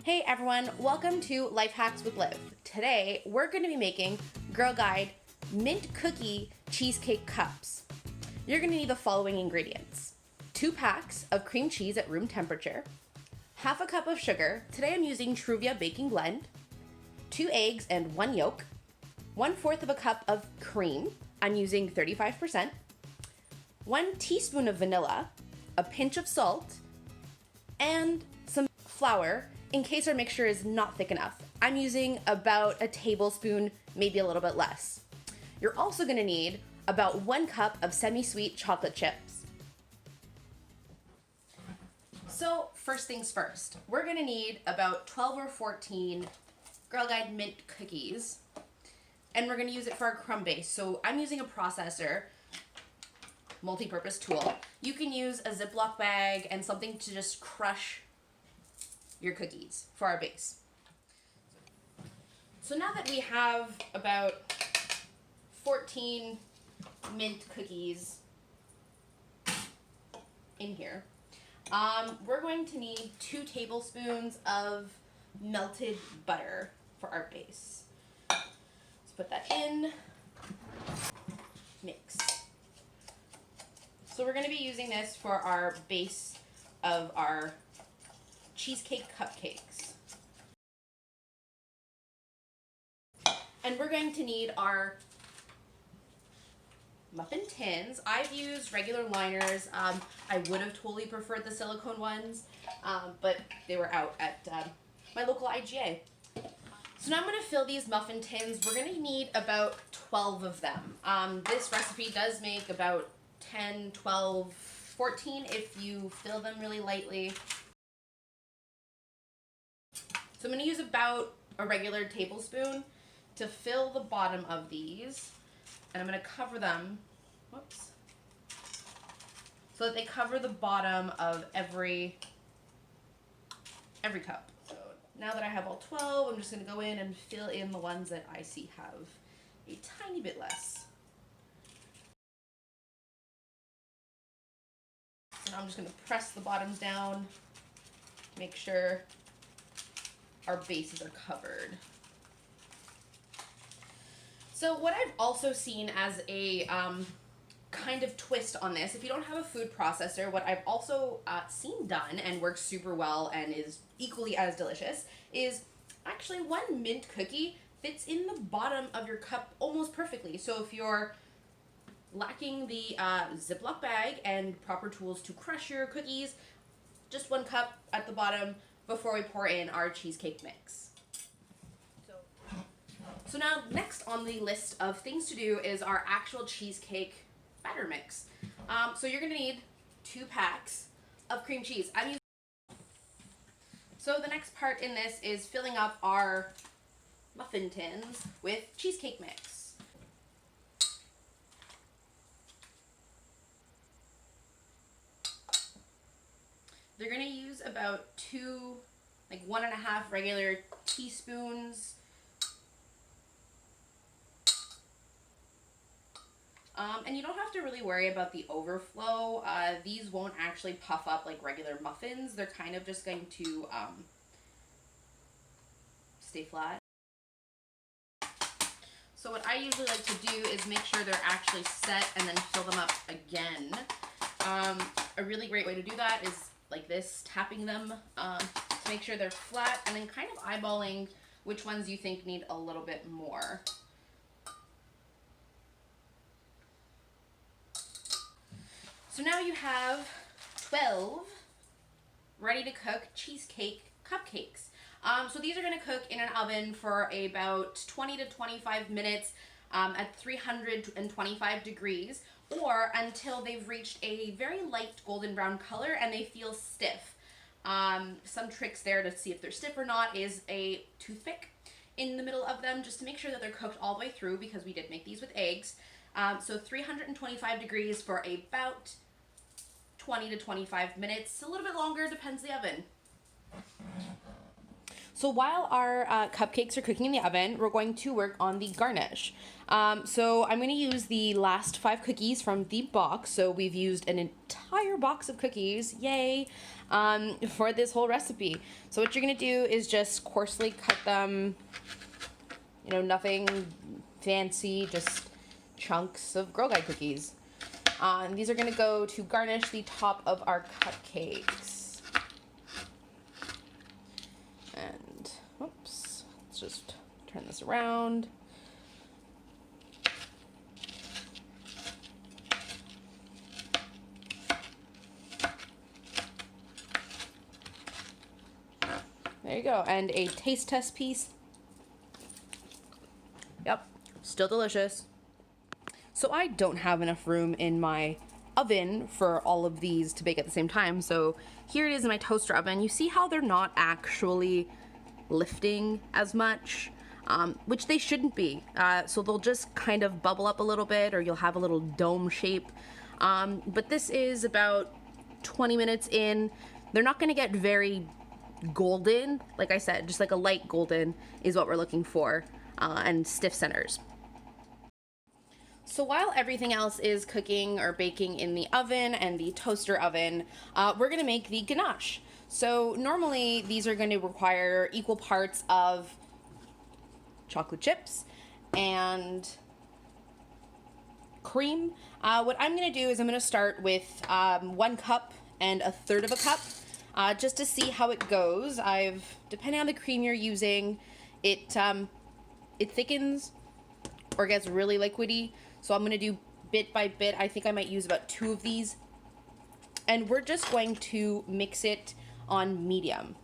Hey everyone, welcome to Life Hacks with Liv. Today we're going to be making Girl Guide mint cookie cheesecake cups. You're going to need the following ingredients: 2 packs of cream cheese at room temperature, half a cup of sugar, today I'm using Truvia baking blend, 2 eggs and 1 yolk, 1/4 of a cup of cream, I'm using 35%, 1 teaspoon of vanilla, a pinch of salt, and some flour in case our mixture is not thick enough. I'm using about a tablespoon, maybe a little bit less. You're also gonna need about 1 cup of semi-sweet chocolate chips. So first things first, we're gonna need about 12 or 14 Girl Guide mint cookies, and we're gonna use it for our crumb base. So I'm using a processor, multi-purpose tool. You can use a Ziploc bag and something to just crush your cookies for our base. So now that we have about 14 mint cookies in here, we're going to need 2 tablespoons of melted butter for our base. Let's put that in, mix. So we're going to be using this for our base of our cheesecake cupcakes. And we're going to need our muffin tins. I've used regular liners. I would have totally preferred the silicone ones, but they were out at my local IGA. So now I'm going to fill these muffin tins. We're going to need about 12 of them. This recipe does make about 10, 12, 14 if you fill them really lightly. So I'm going to use about a regular tablespoon to fill the bottom of these, and I'm going to cover them, whoops, so that they cover the bottom of every cup. So now that I have all 12, I'm just going to go in and fill in the ones that I see have a tiny bit less. So now I'm just going to press the bottoms down, make sure our bases are covered. So what I've also seen as a kind of twist on this, if you don't have a food processor, what I've also seen done and works super well and is equally as delicious is actually 1 mint cookie fits in the bottom of your cup almost perfectly. So if you're lacking the Ziploc bag and proper tools to crush your cookies, just 1 cup at the bottom before we pour in our cheesecake mix. So now next on the list of things to do is our actual cheesecake batter mix. So you're gonna need 2 packs of cream cheese. So the next part in this is filling up our muffin tins with cheesecake mix. They're gonna use about 2, like 1.5 regular teaspoons. And you don't have to really worry about the overflow. These won't actually puff up like regular muffins. They're kind of just going to stay flat. So what I usually like to do is make sure they're actually set and then fill them up again. A really great way to do that is like this, tapping them to make sure they're flat and then kind of eyeballing which ones you think need a little bit more. So now you have 12 ready to cook cheesecake cupcakes. So these are going to cook in an oven for about 20 to 25 minutes at 325 degrees, or until they've reached a very light golden brown color and they feel stiff. Some tricks there to see if they're stiff or not is a toothpick in the middle of them just to make sure that they're cooked all the way through, because we did make these with eggs. So 325 degrees for about 20 to 25 minutes, a little bit longer, depends the oven. So while our cupcakes are cooking in the oven, we're going to work on the garnish. So I'm going to use the last 5 cookies from the box. So we've used an entire box of cookies, yay, for this whole recipe. So what you're going to do is just coarsely cut them, you know, nothing fancy, just chunks of Girl Guide cookies. These are going to go to garnish the top of our cupcakes. And, oops, let's just turn this around. There you go, and a taste test piece. Yep, still delicious. So I don't have enough room in my oven for all of these to bake at the same time. So here it is in my toaster oven. You see how they're not actually lifting as much, which they shouldn't be. So they'll just kind of bubble up a little bit, or you'll have a little dome shape. But this is about 20 minutes in. They're not gonna get very golden. Like I said, just like a light golden is what we're looking for, and stiff centers. So while everything else is cooking or baking in the oven and the toaster oven, we're gonna make the ganache. So normally these are gonna require equal parts of chocolate chips and cream. What I'm gonna do is I'm gonna start with 1 cup and 1/3 of a cup, just to see how it goes. Depending on the cream you're using, it thickens or gets really liquidy. So I'm gonna do bit by bit. I think I might use about 2 of these. And we're just going to mix it on medium.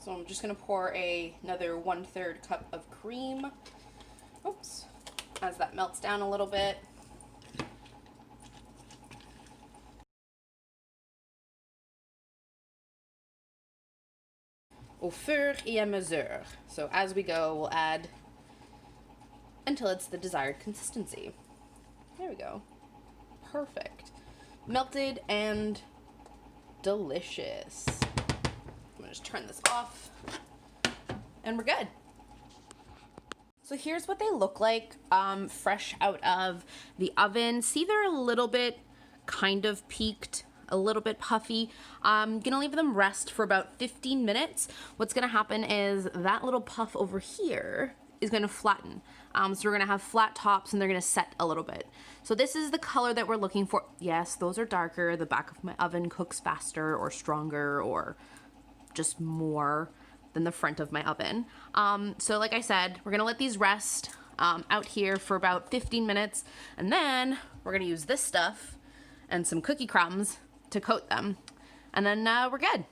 So I'm just gonna pour another 1/3 cup of cream. Oops, as that melts down a little bit. Au fur et à mesure. So as we go, we'll add until it's the desired consistency. There we go. Perfect. Melted and delicious. I'm gonna just turn this off and we're good. So here's what they look like fresh out of the oven. See, they're a little bit kind of peaked, a little bit puffy. I'm gonna leave them rest for about 15 minutes. What's gonna happen is that little puff over here is gonna flatten. So we're gonna have flat tops and they're gonna set a little bit. So this is the color that we're looking for. Yes, those are darker. The back of my oven cooks faster or stronger or just more than the front of my oven. So like I said, we're gonna let these rest out here for about 15 minutes, and then we're gonna use this stuff and some cookie crumbs to coat them, and then we're good.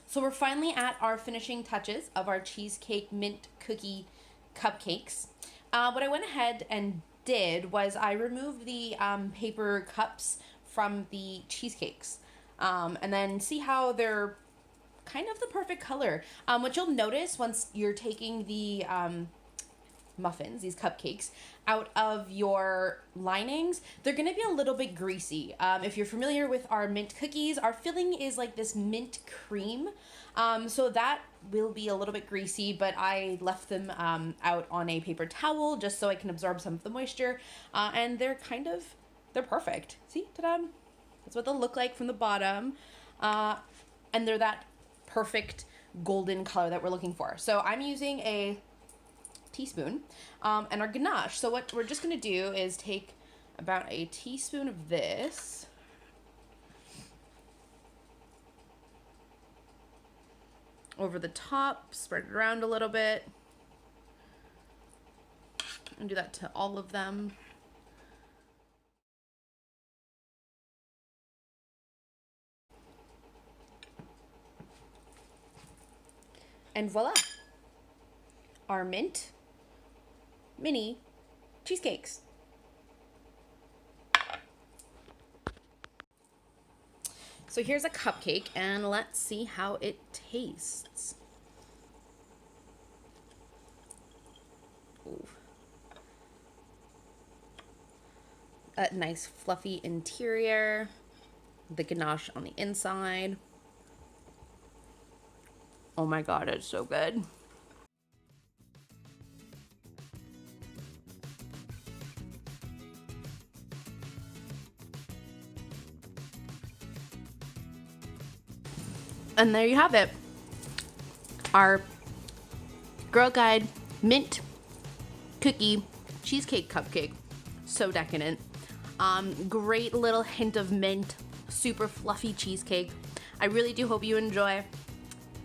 So we're finally at our finishing touches of our cheesecake mint cookie cupcakes. What I went ahead and did was I removed the paper cups from the cheesecakes, and then see how they're kind of the perfect color. What you'll notice once you're taking the muffins, these cupcakes, out of your linings, they're gonna be a little bit greasy. If you're familiar with our mint cookies, our filling is like this mint cream. So that will be a little bit greasy, but I left them out on a paper towel just so I can absorb some of the moisture. And they're perfect. See, ta-da! That's what they'll look like from the bottom. And they're that perfect golden color that we're looking for. So I'm using a teaspoon and our ganache. So what we're just gonna do is take about a teaspoon of this, over the top, spread it around a little bit, and do that to all of them. And voila, our mint mini cheesecakes. So here's a cupcake, and let's see how it tastes. Ooh. A nice fluffy interior, the ganache on the inside. Oh my god, it's so good. And there you have it. Our Girl Guide mint cookie cheesecake cupcake. So decadent. Great little hint of mint, super fluffy cheesecake. I really do hope you enjoy.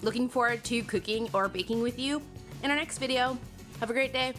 Looking forward to cooking or baking with you in our next video. Have a great day.